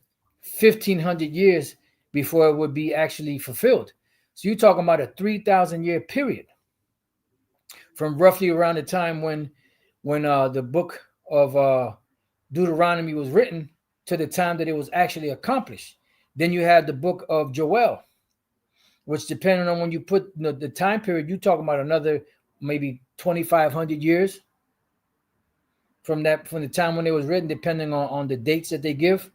1,500 years before it would be actually fulfilled. So you're talking about a 3,000-year period from roughly around the time when the book of Deuteronomy was written to the time that it was actually accomplished. Then you have the book of Joel, which, depending on when you put the time period, you're talking about another maybe 2,500 years from the time when it was written, depending on the dates that they give,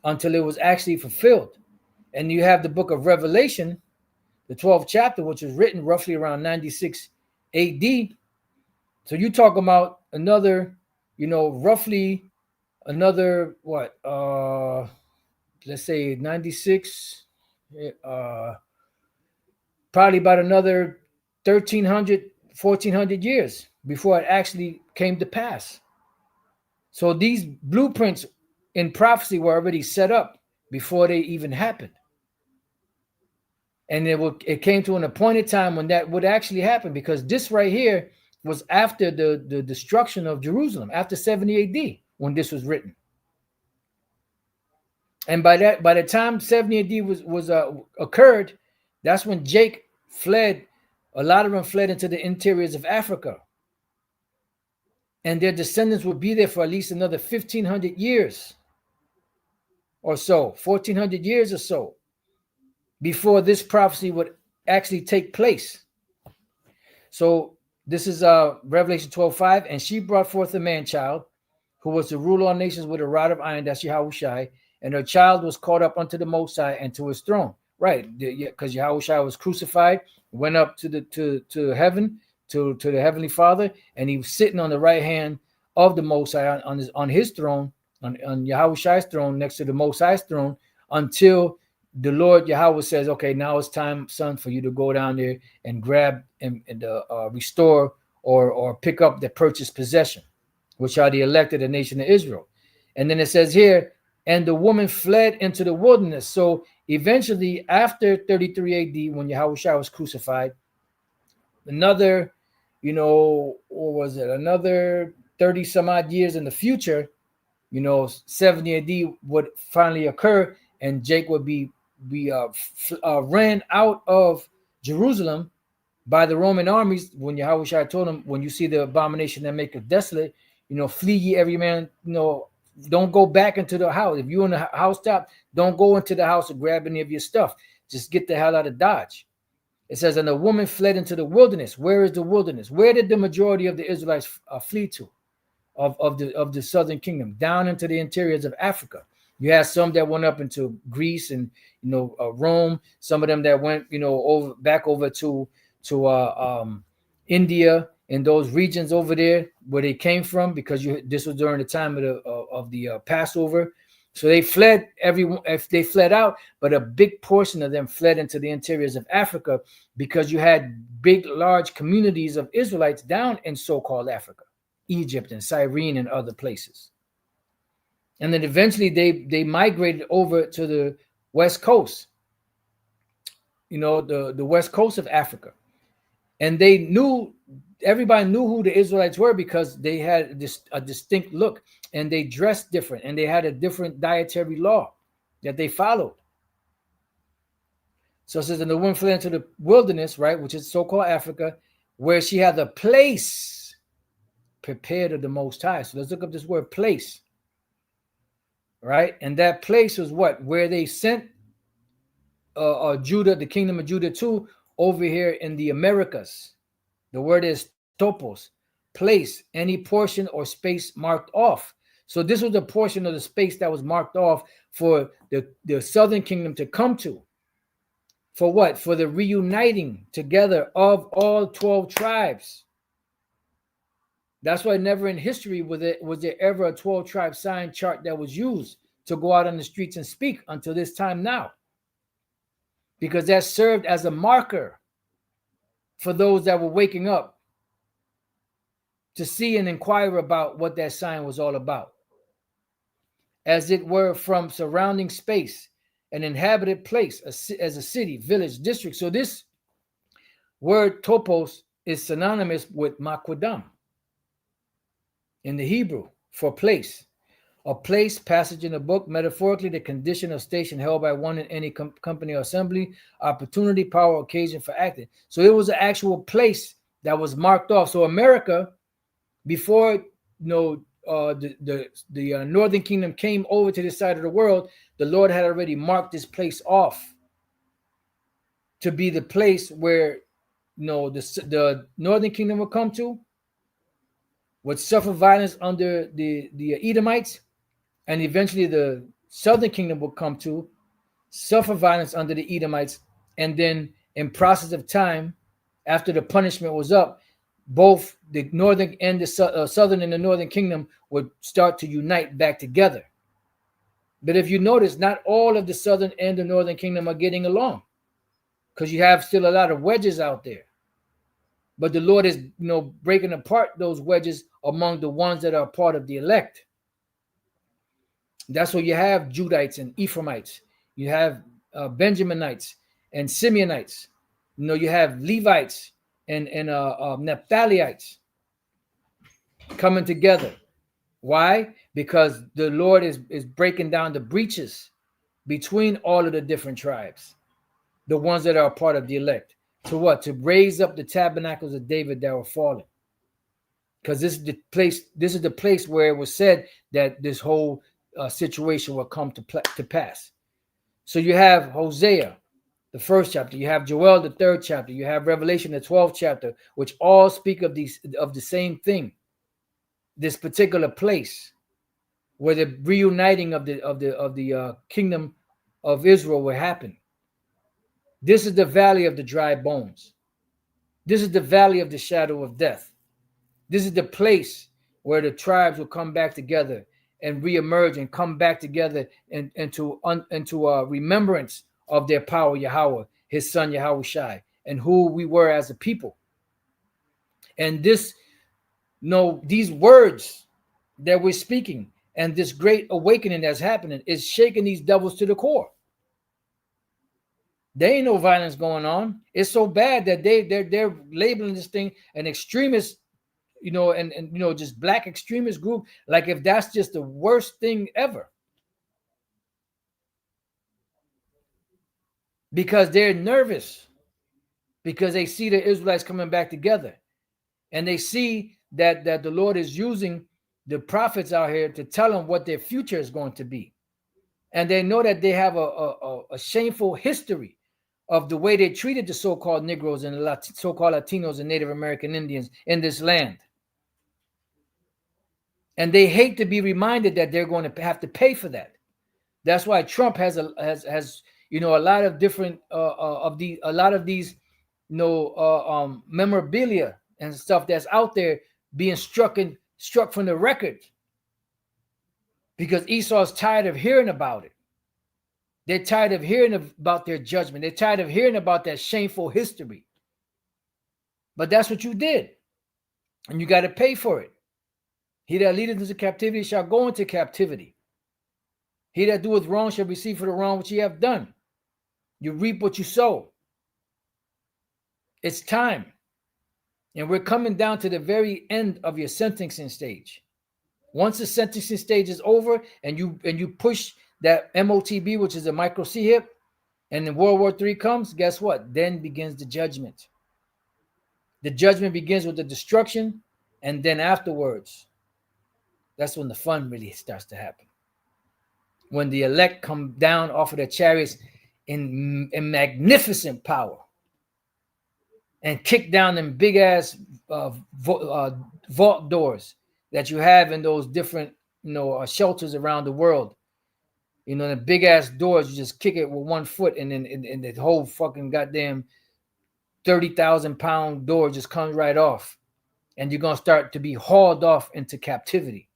until it was actually fulfilled. And you have the book of Revelation, the 12th chapter, which was written roughly around 96 AD. So you talk about another, roughly another what? Let's say 96, uh, probably about another 1300, 1400 years before it actually came to pass. So these blueprints in prophecy were already set up before they even happened. And it came to an appointed time when that would actually happen, because this right here was after the destruction of Jerusalem, after 70 AD, when this was written. And by the time 70 AD was occurred, that's when Jake fled. A lot of them fled into the interiors of Africa, and their descendants would be there for at least another 1500 years or so, 1400 years or so, before this prophecy would actually take place. So this is Revelation 12:5, and she brought forth a man child who was to rule all nations with a rod of iron. That's Yahushai. And her child was caught up unto the Most High and to his throne. Right, because Yahushua was crucified, went up to heaven, to the heavenly Father, and he was sitting on the right hand of the Most High on his throne, on Yahushua's throne, next to the Most High's throne, until the Lord Yahweh says, okay, now it's time, son, for you to go down there and grab and restore or pick up the purchased possession, which are the elected, the nation of Israel. And then it says here, and the woman fled into the wilderness. So eventually, after 33 AD, when Yahushua was crucified, another, what was it? Another 30 some odd years in the future, 70 AD would finally occur, and Jake would be ran out of Jerusalem by the Roman armies, when Yahushua told him, when you see the abomination that maketh desolate, flee ye every man, don't go back into the house. If you're in the house top, don't go into the house and grab any of your stuff. Just get the hell out of Dodge. It says, and the woman fled into the wilderness. Where is the wilderness? Where did the majority of the Israelites flee to? Of the southern kingdom, down into the interiors of Africa. You had some that went up into Greece and Rome. Some of them that went back over to India and those regions over there where they came from, because this was during the time of the Passover. So they fled they fled out, but a big portion of them fled into the interiors of Africa, because you had big, large communities of Israelites down in so-called Africa, Egypt and Cyrene and other places. And then eventually they migrated over to the west coast, the west coast of Africa. And everybody knew who the Israelites were, because they had a distinct look, and they dressed different, and they had a different dietary law that they followed. So it says, and the woman fled into the wilderness, right, which is so-called Africa, where she had a place prepared of the Most High. So let's look up this word place, right? And that place was what? Where they sent Judah, the kingdom of Judah, to, over here in the Americas. The word is topos, place, any portion or space marked off. So this was a portion of the space that was marked off for the southern kingdom to come to. For what? For the reuniting together of all 12 tribes. That's why never in history was there ever a 12-tribe sign chart that was used to go out on the streets and speak until this time now. Because that served as a marker for those that were waking up to see and inquire about what that sign was all about. As it were, from surrounding space, an inhabited place, as a city, village, district. So this word topos is synonymous with makwadam in the Hebrew for place. A place, passage in the book, metaphorically the condition or station held by one in any company or assembly, opportunity, power, occasion for acting. So it was an actual place that was marked off. So America, before the northern kingdom came over to this side of the world, the Lord had already marked this place off to be the place where the northern kingdom would come to, would suffer violence under the Edomites, and eventually the southern kingdom would come to suffer violence under the Edomites, and then in process of time, after the punishment was up, both the northern and the southern and the northern kingdom would start to unite back together. But if you notice, not all of the southern and the northern kingdom are getting along, because you have still a lot of wedges out there. But the Lord is, breaking apart those wedges among the ones that are part of the elect. That's where you have Judites and Ephraimites. You have Benjaminites and Simeonites. You have Levites and Naphtalites coming together. Why? Because the Lord is breaking down the breaches between all of the different tribes, the ones that are a part of the elect. To what? To raise up the tabernacles of David that were fallen. Because this is the place where it was said that this whole situation will come to pass. So you have Hosea, the 1st chapter. You have Joel, the 3rd chapter. You have Revelation, the 12th chapter, which all speak of the same thing. This particular place where the reuniting of the kingdom of Israel will happen. This is the valley of the dry bones. This is the valley of the shadow of death. This is the place where the tribes will come back together and reemerge and come back together into remembrance of their power, Yahweh, his son Yahweh Shai, and who we were as a people. And these words that we're speaking and this great awakening that's happening is shaking these devils to the core. There ain't no violence going on. It's so bad that they're labeling this thing an extremist, and just black extremist group, like if that's just the worst thing ever. Because they're nervous, because they see the Israelites coming back together, and they see that the Lord is using the prophets out here to tell them what their future is going to be. And they know that they have a shameful history of the way they treated the so-called Negroes and the so-called Latinos and Native American Indians in this land. And they hate to be reminded that they're going to have to pay for that. That's why Trump has a lot of different memorabilia and stuff that's out there being struck from the record, because Esau's tired of hearing about it. They're tired of hearing about their judgment. They're tired of hearing about that shameful history. But that's what you did, and you got to pay for it. He that leadeth into captivity shall go into captivity. He that doeth wrong shall receive for the wrong which ye have done. You reap what you sow. It's time. And we're coming down to the very end of your sentencing stage. Once the sentencing stage is over and you push that MOTB, which is a micro C hip, and then World War III comes, guess what? Then begins the judgment. The judgment begins with the destruction, and then afterwards, that's when the fun really starts to happen. When the elect come down off of their chariots in magnificent power and kick down them big ass vault doors that you have in those different shelters around the world. The big ass doors, you just kick it with 1 foot, and then the whole fucking goddamn 30,000 pound door just comes right off, and you're gonna start to be hauled off into captivity,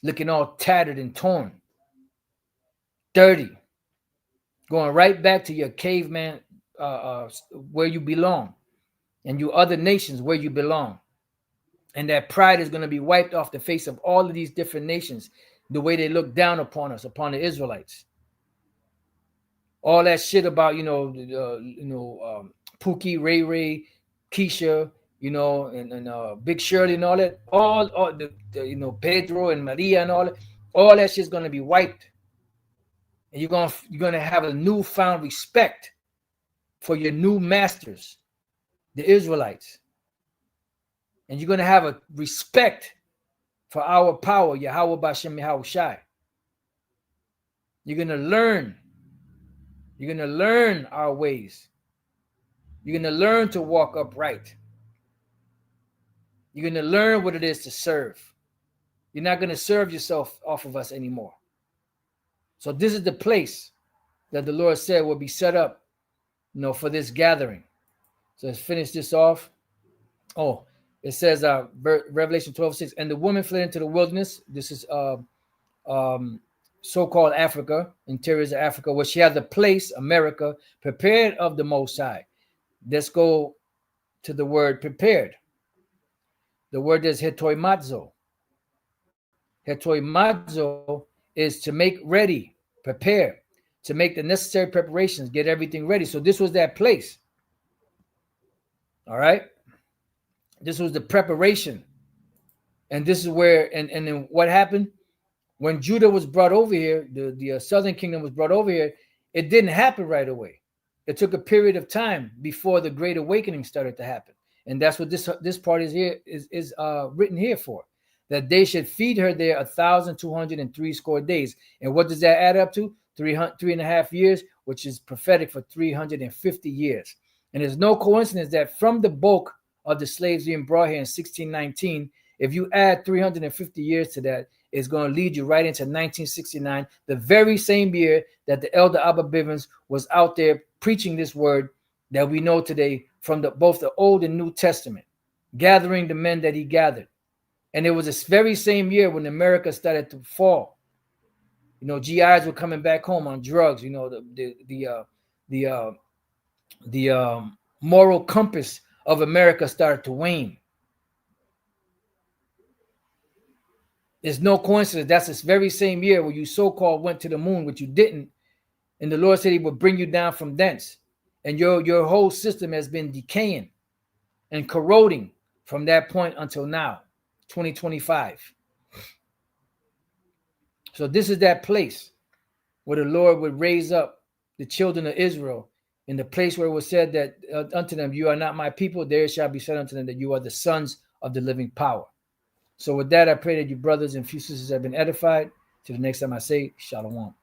looking all tattered and torn, dirty, going right back to your caveman where you belong, and you other nations where you belong. And that pride is going to be wiped off the face of all of these different nations, the way they look down upon us, upon the Israelites. All that shit about Pookie, Ray Ray, Keisha, and Big Shirley and all that, all the Pedro and Maria and all that shit's going to be wiped. And you're going to have a newfound respect for your new masters, the Israelites. And you're going to have a respect for our power, Yahweh Bashem Yahweh Shai. You're going to learn. You're going to learn our ways. You're going to learn to walk upright. You're going to learn what it is to serve. You're not going to serve yourself off of us anymore. So this is the place that the Lord said will be set up, for this gathering. So let's finish this off. Oh, It says, Revelation 12:6, and the woman fled into the wilderness. This is so-called Africa, interiors of Africa, where she has a place, America, prepared of the Most High. Let's go to the word prepared. The word is hetoimazo. Hetoimazo is to make ready, prepare, to make the necessary preparations, get everything ready. So this was that place. All right. This was the preparation. And this is where, and then what happened? When Judah was brought over here, the southern kingdom was brought over here, it didn't happen right away. It took a period of time before the Great Awakening started to happen. And that's what this part is here is written here for. That they should feed her there 1,203 score days. And what does that add up to? 3.5 years, which is prophetic for 350 years. And there's no coincidence that from the bulk of the slaves being brought here in 1619, if you add 350 years to that, it's going to lead you right into 1969, the very same year that the elder Abba Bivens was out there preaching this word that we know today from both the Old and New Testament, gathering the men that he gathered. And it was this very same year when America started to fall. You know, GIs were coming back home on drugs. You know, the moral compass of America started to wane. There's no coincidence. That's this very same year where you so-called went to the moon, which you didn't. And the Lord said he would bring you down from thence. And your whole system has been decaying and corroding from that point until now, 2025. So this is that place where the Lord would raise up the children of Israel, in the place where it was said that unto them, you are not my people, there shall be said unto them that you are the sons of the living power. So with that, I pray that you brothers and sisters have been edified. Till the next time I say, Shalom.